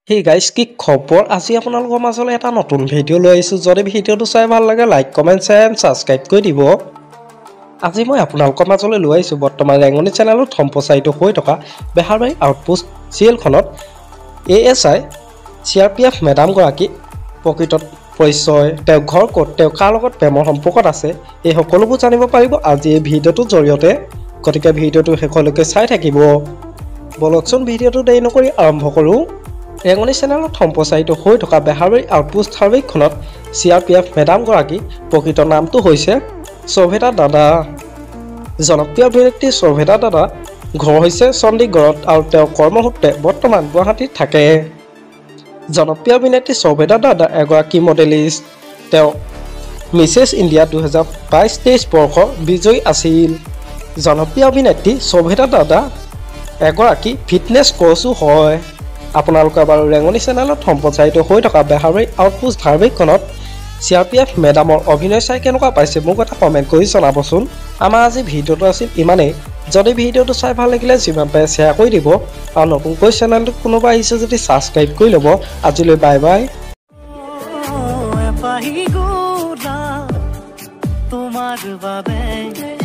Hey guys, কি খবৰ আজি আপোনালোকৰ মাজলৈ এটা নতুন ভিডিঅ' লৈ আহিছো যদি ভিডিঅ'টো চাই ভাল লাগে like comment share and subscribe কৰি দিব আজি মই আপোনালোকৰ মাজলৈ লৈ আহিছো বৰ্তমান ৰেঙনি চেনেলত সম্প্ৰচাৰিত হৈ থকা বেহাৰবাৰী আউটপোষ্ট চিৰিয়েলখনত এএসআই সিআৰপিএফ মেডাম গৰাকী প্ৰকৃতত পৰিচয় তেওঁ ঘৰ ক'ত তেওঁ কাৰ লগত প্ৰেমৰ সম্পৰ্কত আছে এই সকলোবোৰ জানিব পাৰিব আজি এই ভিডিঅ'টোৰ জৰিয়তে গতিকে ভিডিঅ'টো শেষলৈকে চাই থাকিব বলকচোন ভিডিঅ'টো দেৰি নকৰি আৰম্ভ কৰোঁ ৰেঙনি চেনেলত সম্প্ৰচাৰিত হৈ থকা বেহাৰবাৰী আউটপোষ্ট ধাৰাবাহিকখনত সিআৰপিএফ মেডাম গৰাকী প্ৰকৃত নামটো হৈছে শোভেতা দাদা জনপ্ৰিয় অভিনেত্ৰী শোভেতা দাদা ঘৰ হৈছে চণ্ডীগড়ত আৰু তেওঁ কৰ্মসূত্ৰে বৰ্তমান গুৱাহাটীত থাকে জনপ্ৰিয় অভিনেত্ৰী শোভেতা দাদা এগৰাকী মডেলিষ্ট তেওঁ মিছেছ ইণ্ডিয়া 2022-23 বৰ্ষৰ বিজয়ী আছিল জনপ্ৰিয় অভিনেত্ৰী শোভেতা দাদা এগৰাকী ফিটনেছ কোচো হয় আপোনালোকে বাৰু ৰেঙনি চেনেলত সম্প্ৰচাৰিত হৈ থকা বেহাৰবাৰী আউটপোষ্ট ধাৰাবাহিকখনত সিআৰপিএফ মেডামৰ অভিনয় চাই কেনেকুৱা পাইছে মোক এটা কমেণ্ট কৰি জনাবচোন আমাৰ আজি ভিডিঅ'টো আছিল ইমানেই যদি ভিডিঅ'টো চাই ভাল লাগিলে যিমান পাৰে শ্বেয়াৰ কৰি দিব আৰু নতুনকৈ চেনেলটো কোনোবা আহিছে যদি সাবস্ক্ৰাইব কৰি ল'ব আজিলৈ বাই বাই তোমাৰ বাবে